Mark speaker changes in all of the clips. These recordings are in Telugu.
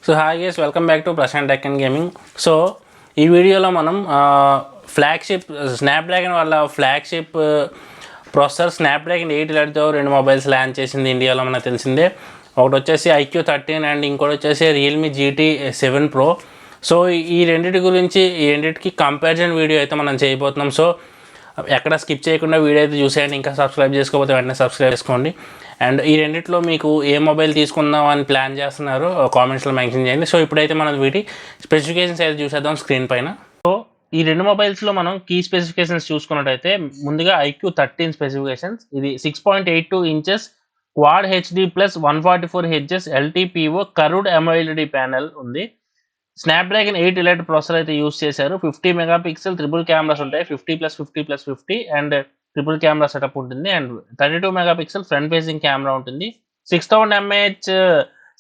Speaker 1: So hi guys, welcome back to Prashant tech and gaming. So ఈ వీడియోలో మనం ఫ్లాగ్షిప్ స్నాప్డ్రాగన్ వాళ్ళ ఫ్లాగ్షిప్ ప్రాసెసర్ స్నాప్డ్రాగన్ 8 ఎలైట్తో రెండు మొబైల్స్ లాంచ్ చేసింది ఇండియాలో, మనకు తెలిసిందే. ఒకటి వచ్చేసి IQ13 అండ్ ఇంకోటి వచ్చేసి రియల్మీ GT7 Pro. సో ఈ రెండింటి గురించి, ఈ రెండింటికి కంపారిజన్ వీడియో అయితే మనం చేయబోతున్నాం. సో ఎక్కడ స్కిప్ చేయకుండా వీడియో అయితే చూసేయండి. ఇంకా సబ్స్క్రైబ్ చేసుకోకపోతే వెంటనే సబ్స్క్రైబ్ చేసుకోండి. అండ్ ఈ రెండిట్లో మీకు ఏ మొబైల్ తీసుకుందాం అని ప్లాన్ చేస్తున్నారో కామెంట్స్లో మెన్షన్ చేయండి. సో ఇప్పుడైతే మనం వీటి స్పెసిఫికేషన్స్ అయితే చూసేద్దాం స్క్రీన్ పైన. సో ఈ రెండు మొబైల్స్లో మనం కీ స్పెసిఫికేషన్స్ చూసుకున్నట్టయితే ముందుగా IQ13 స్పెసిఫికేషన్స్. ఇది 6.82 inches quad HD plus 144 Hz LTPO curved AMOLED panel ఉంది. స్నాప్డ్రాగన్ 8 ఎలైట్ ప్రాసెసర్ అయితే యూస్ చేశారు. 50 మెగాపిక్సెల్ ట్రిపుల్ కెమెరాస్ ఉంటాయి, 50+50+50 అండ్ ట్రిపుల్ కెమెరా సెటప్ ఉంటుంది. And 32 megapixel front facing camera ఉంటుంది. 6000 mAh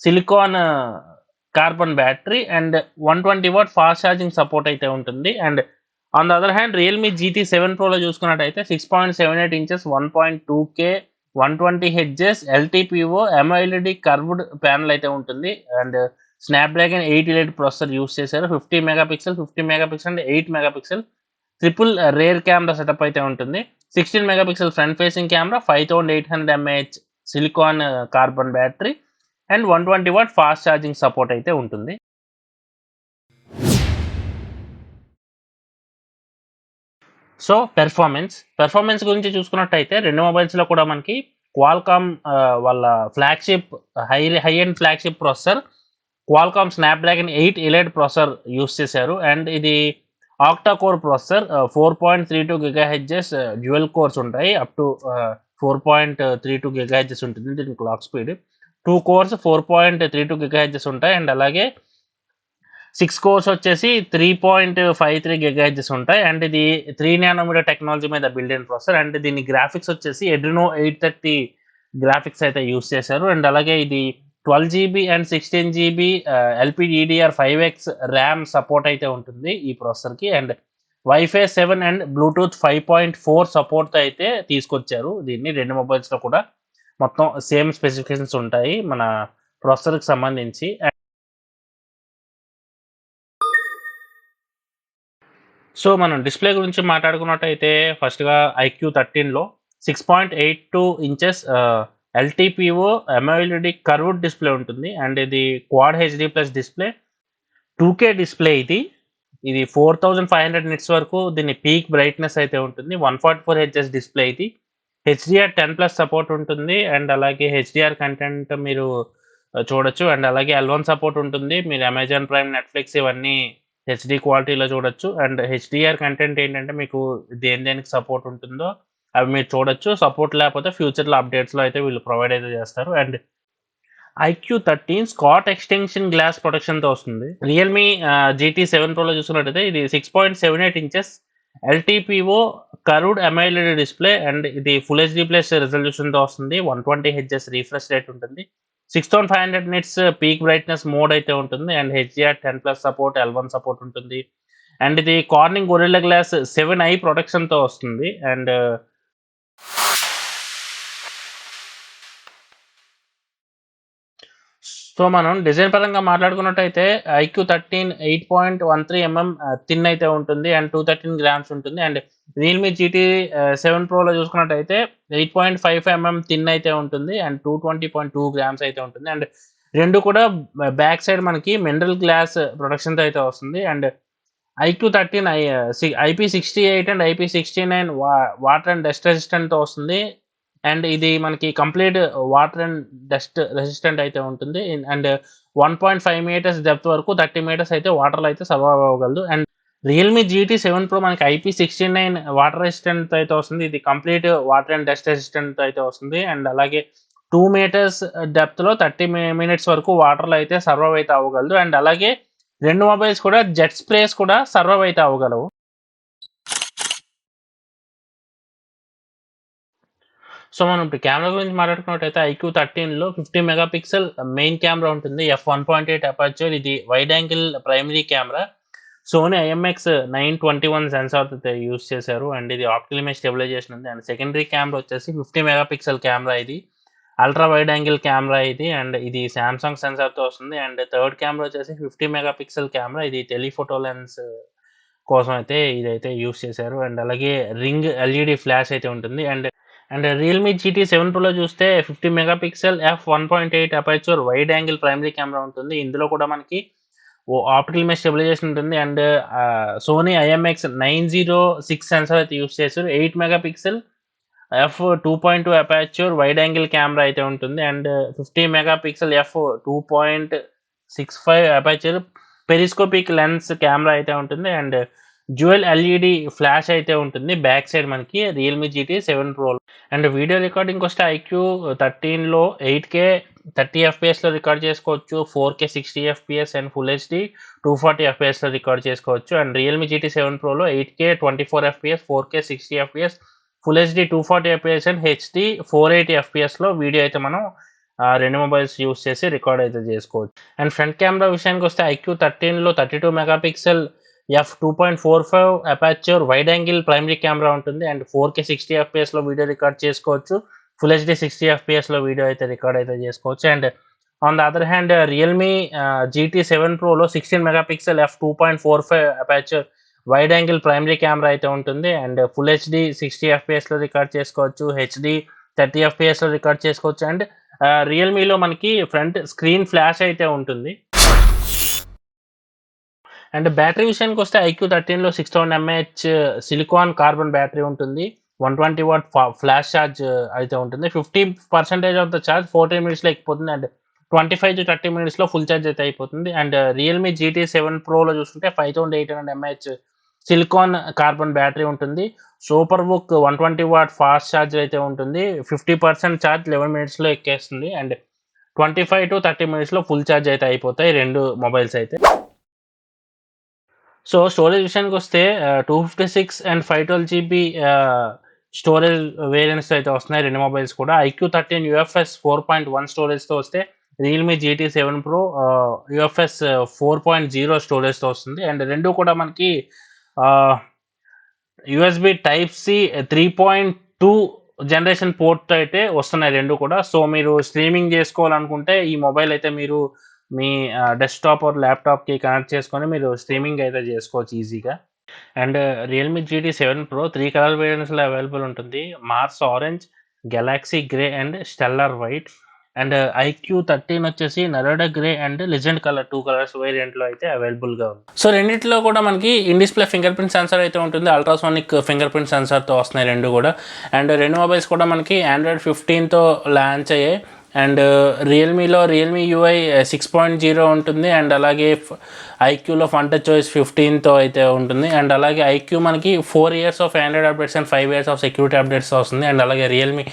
Speaker 1: silicon carbon battery and 120 watt fast charging support అయితే ఉంటుంది. And on the other hand Realme GT7 Proలో చూసుకున్నట్టయితే 6.78 inches 1.2K 120 Hz LTPO AMOLED curved panel అయితే ఉంటుంది. And Snapdragon 8 elite processor use చేశారు. 50 megapixel 50 megapixel and 8 megapixel triple rear camera setup అయితే ఉంటుంది. 16 megapixel front facing camera, 5800 mAh silicon carbon battery and 120 watt fast charging support అయితే ఉంటుంది. సో పెర్ఫార్మెన్స్ గురించి చూసుకున్నట్టయితే రెండు మొబైల్స్లో కూడా మనకి క్వాల్కామ్ వాళ్ళ flagship high end flagship processor Qualcomm Snapdragon 8 elite processor use చేశారు. అండ్ ఇది octa core processor, 4.32 GHz dual course ఉంటాయి, అప్ టు 4.32 GHz ఉంటుంది దీని క్లాక్ స్పీడ్. 2 కోర్స్ 4.32 GHz ఉంటాయి. అండ్ అలాగే 6 కోర్స్ వచ్చేసి 3.53 GHz ఉంటాయి. అండ్ ఇది 3 nanometer టెక్నాలజీ మీద బిల్డ్ అయిన ప్రాసెసర్. అండ్ దీని గ్రాఫిక్స్ వచ్చేసి Adreno 830 గ్రాఫిక్స్ అయితే యూస్ చేశారు. అండ్ అలాగే ఇది 12GB and 16GB LPDDR5X RAM support అయితే ఉంటుంది ఈ ప్రాసెసర్కి. And WiFi 7 and Bluetooth 5.4 support అయితే తీసుకొచ్చారు దీన్ని. రెండు మొబైల్స్లో కూడా మొత్తం సేమ్ స్పెసిఫికేషన్స్ ఉంటాయి మన ప్రాసెసర్కి సంబంధించి. సో మనం డిస్ప్లే గురించి మాట్లాడుకున్నట్టయితే ఫస్ట్గా IQ13లో 6.82 inches LTPO AMOLED curved display ఉంటుంది. అండ్ ఇది quad HD plus display, 2K display. ఇది 4500 నిట్స్ వరకు దీని పీక్ బ్రైట్నెస్ అయితే ఉంటుంది. 144 Hz డిస్ప్లే. ఇది HDR10+ సపోర్ట్ ఉంటుంది. అండ్ అలాగే HDR కంటెంట్ మీరు చూడొచ్చు. అండ్ అలాగే L1 సపోర్ట్ ఉంటుంది. మీరు అమెజాన్ ప్రైమ్, నెట్ఫ్లిక్స్ ఇవన్నీ HD క్వాలిటీలో చూడొచ్చు. అండ్ HDR కంటెంట్ ఏంటంటే మీకు దేనికి సపోర్ట్ ఉంటుందో అవి మీరు చూడొచ్చు. సపోర్ట్ లేకపోతే ఫ్యూచర్లో అప్డేట్స్లో అయితే వీళ్ళు ప్రొవైడ్ అయితే చేస్తారు. And IQ13 Schott extension glass ప్రొటెక్షన్తో వస్తుంది. రియల్మీ GT7 Proలో చూసుకున్నట్టయితే ఇది 6.78 inches LTPO curved AMOLED display. And ఇది ఫుల్ HD ప్లస్ రెజల్యూషన్తో వస్తుంది. 120 Hz రీఫ్రెష్ రేట్ ఉంటుంది. 6500 నిట్స్ పీక్ బ్రైట్నెస్ మోడ్ అయితే ఉంటుంది. And HDR10+ support, L1 support ఉంటుంది. అండ్ ఇది కార్నింగ్ గొరిల్లా గ్లాస్ 7i ప్రొటెక్షన్తో వస్తుంది. అండ్ సో మనం డిజైన్ పరంగా మాట్లాడుకున్నట్టయితే IQ13 8.13 mm థిన్ అయితే ఉంటుంది. అండ్ 213 grams ఉంటుంది. అండ్ రియల్మీ GT7 Proలో చూసుకున్నట్టయితే 8.55 mm థిన్ అయితే ఉంటుంది. అండ్ 220.2 grams అయితే ఉంటుంది. అండ్ రెండు కూడా బ్యాక్ సైడ్ మనకి మినరల్ గ్లాస్ ప్రొటెక్షన్తో అయితే వస్తుంది. And IQ13 IP68 and IP69 water and dust రెసిస్టెంట్తో వస్తుంది. అండ్ ఇది మనకి complete water and dust resistant అయితే ఉంటుంది. అండ్ 1.5 meters డెప్త్ వరకు 30 meters అయితే వాటర్లో అయితే సర్వైవ్ అవ్వగలదు. అండ్ రియల్మీ GT7 Pro మనకి IP69 వాటర్ రెసిస్టెంట్ అయితే వస్తుంది. ఇది complete water and dust resistant అయితే వస్తుంది. అండ్ అలాగే 2 meters డెప్త్లో 30 minutes వరకు వాటర్లో అయితే సర్వైవ్ అయితే అవ్వగలదు. అండ్ అలాగే రెండు మొబైల్స్ కూడా జెట్ స్ప్రేస్ కూడా సర్వైవ్ అయితే అవ్వగలవు. సో మనం ఇప్పుడు కెమెరా గురించి మాట్లాడుకున్నట్టయితే IQ13లో 50 మెగాపిక్సెల్ మెయిన్ కెమెరా ఉంటుంది. f1.8 aperture. ఇది wide angle primary camera. Sony IMX921 sensor అయితే యూస్ చేశారు. అండ్ ఇది ఆప్టికల్ ఇమేజ్ స్టెబిలైజేషన్ ఉంది. అండ్ సెకండరీ కెమెరా వచ్చేసి 50 మెగాపిక్సెల్ కెమెరా. ఇది అల్ట్రా వైడ్ యాంగిల్ కెమెరా ఇది, అండ్ ఇది సామ్సంగ్ సెన్సార్తో వస్తుంది. అండ్ థర్డ్ కెమెరా వచ్చేసి 50 మెగాపిక్సెల్ కెమెరా, ఇది టెలిఫోటో లెన్స్ కోసం అయితే ఇదైతే యూస్ చేశారు. అండ్ అలాగే రింగ్ ఎల్ఈడి ఫ్లాష్ అయితే ఉంటుంది. అండ్ రియల్మీ GT7 Proలో చూస్తే 50 megapixel f1.8 aperture wide angle primary camera ఉంటుంది. ఇందులో కూడా మనకి ఆప్టికల్ ఇమేజ్ స్టెబిలైజేషన్ ఉంటుంది. అండ్ సోనీ IMX906 సెన్సార్ అయితే యూస్ చేశారు. 8 megapixel f2.2 aperture wide angle camera అయితే ఉంటుంది. And 50 megapixel f2.65 aperture periscopic lens camera అయితే ఉంటుంది. అండ్ డ్యూయల్ ఎల్ఈడి ఫ్లాష్ అయితే ఉంటుంది బ్యాక్ సైడ్ మనకి Realme GT7 Pro. And video recording వస్తే IQ13లో 8K 30 FPSలో రికార్డ్ చేసుకోవచ్చు, 4K 60 FPS and full HD 240 FPSలో రికార్డ్ చేసుకోవచ్చు. అండ్ రియల్మీ GT7 Proలో 8K 24 FPS, 4K 60 FPS, full HD 240 FPS and HD 480 FPSలో వీడియో అయితే మనం రెండు మొబైల్స్ యూస్ చేసి రికార్డ్ అయితే చేసుకోవచ్చు. అండ్ ఫ్రంట్ కెమెరా విషయానికి వస్తే IQ13లో 32 megapixel f2.45 aperture wide angle primary camera ఉంటుంది. అండ్ 4K 60 FPSలో వీడియో రికార్డ్ చేసుకోవచ్చు, ఫుల్ HD 60 FPSలో వీడియో అయితే రికార్డ్ అయితే చేసుకోవచ్చు. And on the other hand Realme GT7 Proలో 16 megapixel f2.45 aperture wide angle primary camera అయితే ఉంటుంది. అండ్ ఫుల్ HD 60 FPSలో రికార్డ్ చేసుకోవచ్చు, HD 30 FPSలో రికార్డ్ చేసుకోవచ్చు. అండ్ రియల్మీలో మనకి ఫ్రంట్ స్క్రీన్ ఫ్లాష్ అయితే ఉంటుంది. అండ్ బ్యాటరీ విషయానికి వస్తే IQ13లో 6000 mAh సిలికాన్ కార్బన్ బ్యాటరీ ఉంటుంది, 120 వాట్ ఫ్లాష్ ఛార్జ్ అయితే ఉంటుంది. 50% ఆఫ్ ద ఛార్జ్ 14 మినిట్స్లో ఎక్కిపోతుంది. అండ్ 25 to 30 మినిట్స్లో ఫుల్ ఛార్జ్ అయితే అయిపోతుంది. అండ్ రియల్మీ GT7 Proలో చూసుకుంటే 5800 mAh సిలికాన్ కార్బన్ బ్యాటరీ ఉంటుంది, super book 120 watt fast charge అయితే ఉంటుంది. 50% ఛార్జ్ 11 మినిట్స్లో ఎక్కేస్తుంది. అండ్ 25 to 30 మినిట్స్లో ఫుల్ ఛార్జ్ అయితే అయిపోతాయి రెండు మొబైల్స్ అయితే. సో స్టోరేజ్ విషయానికి వస్తే 256 అండ్ 512 GB స్టోరేజ్ వేరియంట్స్ అయితే వస్తున్నాయి రెండు మొబైల్స్ కూడా. IQ13 UFS 4.1 స్టోరేజ్తో వస్తే రియల్మీ GT7 Pro UFS 4.0 స్టోరేజ్తో వస్తుంది. అండ్ రెండు కూడా మనకి USB Type-C 3.2 జనరేషన్ పోర్ట్ అయితే వస్తున్నాయి రెండు కూడా. సో మీరు స్ట్రీమింగ్ చేసుకోవాలనుకుంటే ఈ మొబైల్ అయితే మీరు మీ డెస్క్టాప్ ఆర్ ల్యాప్టాప్కి కనెక్ట్ చేసుకొని మీరు స్ట్రీమింగ్ అయితే చేసుకోవచ్చు ఈజీగా. And Realme GT7 Pro 3 colour వేరియంట్స్లో అవైలబుల్ ఉంటుంది, Mars orange, galaxy grey and stellar white. And IQ13 వచ్చేసి Nardo grey and legend colour 2 colours వేరియంట్లో అయితే అవైలబుల్గా ఉంది. సో రెండింటిలో కూడా మనకి in display fingerprint sensor అయితే ఉంటుంది, అల్ట్రాసోనిక్ ఫింగర్ ప్రింట్ సెన్సార్తో వస్తున్నాయి రెండు కూడా. అండ్ రెండు మొబైల్స్ కూడా మనకి Android 15తో లాంచ్ అయ్యాయి. అండ్ రియల్మీలో రియల్మీ UI 6.0 ఉంటుంది. అండ్ అలాగే IQలో ఫన్ టచ్ OS 15తో అయితే ఉంటుంది. అండ్ అలాగే IQ మనకి 4 years of Android updates and 5 years of security updates వస్తుంది. అండ్ అలాగే Realme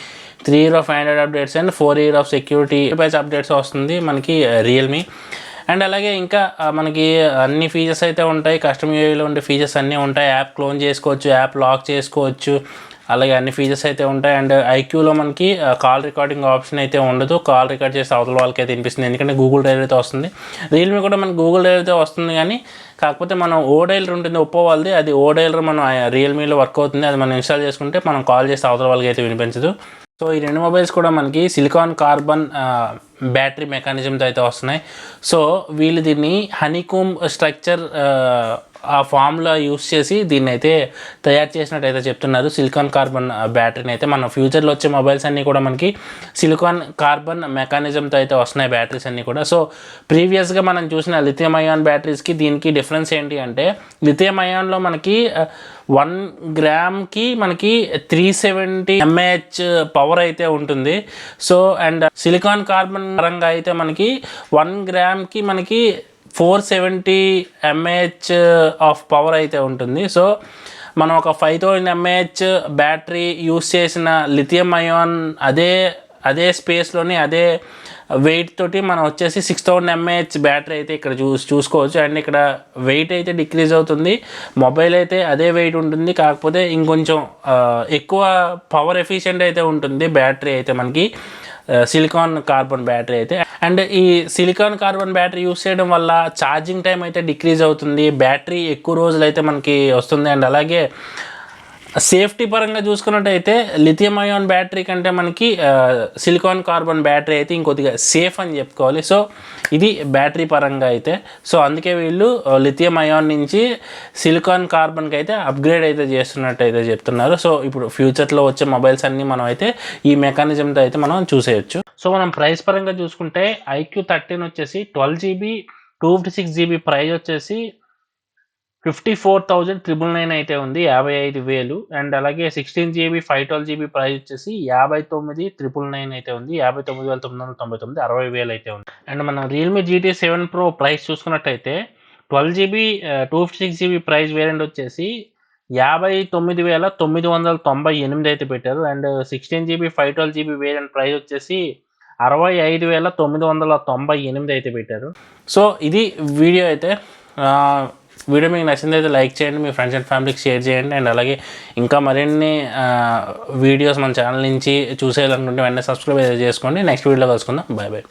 Speaker 1: 3 years of Android updates and 4 years of security updates వస్తుంది మనకి రియల్మీ. అండ్ అలాగే ఇంకా మనకి అన్ని ఫీచర్స్ అయితే ఉంటాయి, కస్టమ్ UIలో ఉండే ఫీచర్స్ అన్నీ ఉంటాయి. యాప్ క్లోన్ చేసుకోవచ్చు, యాప్ లాక్ చేసుకోవచ్చు, అలాగే అన్ని ఫీచర్స్ అయితే ఉంటాయి. అండ్ IQలో మనకి కాల్ రికార్డింగ్ ఆప్షన్ అయితే ఉండదు, కాల్ రికార్డ్ చేస్తే అవతల వాళ్ళకి అయితే వినిపిస్తుంది, ఎందుకంటే గూగుల్ డైల్ అయితే వస్తుంది. రియల్మీ కూడా మనకి గూగుల్ డైల్ అయితే వస్తుంది, కానీ కాకపోతే మనం ఓడైలర్ ఉంటుంది ఒప్పో వాళ్ళది, అది ఓడైలర్ మనం రియల్మీలో వర్క్ అవుతుంది, అది మనం ఇన్స్టాల్ చేసుకుంటే మనం కాల్ చేస్తే అవతల వాళ్ళకి అయితే వినిపించదు. సో ఈ రెండు మొబైల్స్ కూడా మనకి సిలికాన్ కార్బన్ బ్యాటరీ మెకానిజంతో అయితే వస్తున్నాయి. సో వీళ్ళు దీన్ని హనీకోమ్ స్ట్రక్చర్ ఆ ఫామ్లో యూస్ చేసి దీన్ని అయితే తయారు చేసినట్టయితే చెప్తున్నారు. సిలికాన్ కార్బన్ బ్యాటరీని అయితే మన ఫ్యూచర్లో వచ్చే మొబైల్స్ అన్నీ కూడా మనకి సిలికాన్ కార్బన్ మెకానిజంతో అయితే వస్తున్నాయి బ్యాటరీస్ అన్నీ కూడా. సో ప్రీవియస్గా మనం చూసిన లిథియం అయాన్ బ్యాటరీస్కి దీనికి డిఫరెన్స్ ఏంటి అంటే, లిథియం అయాన్లో మనకి 1 గ్రామ్కి మనకి 370 mAh పవర్ అయితే ఉంటుంది. సో అండ్ సిలికాన్ కార్బన్ పరంగా అయితే మనకి 1 గ్రామ్కి మనకి 470 mAh ఆఫ్ పవర్ అయితే ఉంటుంది. సో మనం ఒక 5000 mAh బ్యాటరీ యూస్ చేసిన లిథియం అయాన్ అదే స్పేస్లోని అదే వెయిట్ తోటి మనం వచ్చేసి 6000 mAh బ్యాటరీ అయితే ఇక్కడ చూసుకోవచ్చు. అండ్ ఇక్కడ వెయిట్ అయితే డిక్రీజ్ అవుతుంది, మొబైల్ అయితే అదే వెయిట్ ఉంటుంది, కాకపోతే ఇంకొంచెం ఎక్కువ పవర్ ఎఫిషియెంట్ అయితే ఉంటుంది బ్యాటరీ అయితే మనకి సిలికాన్ కార్బన్ బ్యాటరీ అయితే. అండ్ ఈ సిలికాన్ కార్బన్ బ్యాటరీ యూస్ చేయడం వల్ల ఛార్జింగ్ టైం అయితే డిక్రీజ్ అవుతుంది, బ్యాటరీ ఎక్కువ రోజులు అయితే మనకి వస్తుంది. అండ్ అలాగే సేఫ్టీ పరంగా చూసుకున్నట్టయితే లిథియం అయాన్ బ్యాటరీ కంటే మనకి సిలికాన్ కార్బన్ బ్యాటరీ అయితే ఇంకొద్దిగా సేఫ్ అని చెప్పుకోవాలి. సో ఇది బ్యాటరీ పరంగా అయితే. సో అందుకే వీళ్ళు లిథియం అయాన్ నుంచి సిలికాన్ కార్బన్కి అయితే అప్గ్రేడ్ అయితే చేస్తున్నట్టు అయితే చెప్తున్నారు. సో ఇప్పుడు ఫ్యూచర్లో వచ్చే మొబైల్స్ అన్నీ మనం అయితే ఈ మెకానిజంతో అయితే మనం చూసేయచ్చు. సో మనం ప్రైస్ పరంగా చూసుకుంటే IQ13 వచ్చేసి 12GB 256GB ప్రైస్ వచ్చేసి 54,999 అయితే ఉంది, 55,000. అండ్ అలాగే 16GB 512GB ప్రైస్ వచ్చేసి 59,999 అయితే ఉంది, 59,999, 60,000 అయితే ఉంది. అండ్ మనం రియల్మీ GT 7 Pro ప్రైస్ చూసుకున్నట్టయితే 12GB 256GB ప్రైస్ వేరియంట్ వచ్చేసి 59,998 అయితే పెట్టారు. And 16GB 512GB variant price వచ్చేసి 65,998 అయితే పెట్టారు. సో ఇది వీడియో అయితే. వీడియో మీకు నచ్చింది అయితే లైక్ చేయండి, మీ ఫ్రెండ్స్ అండ్ ఫ్యామిలీకి షేర్ చేయండి. అండ్ అలాగే ఇంకా మరిన్ని వీడియోస్ మన ఛానల్ నుంచి చూసేయాలనుకుంటే వెంటనే సబ్స్క్రైబ్ చేసుకోండి. నెక్స్ట్ వీడియోలో కలుసుకుందాం. Bye bye.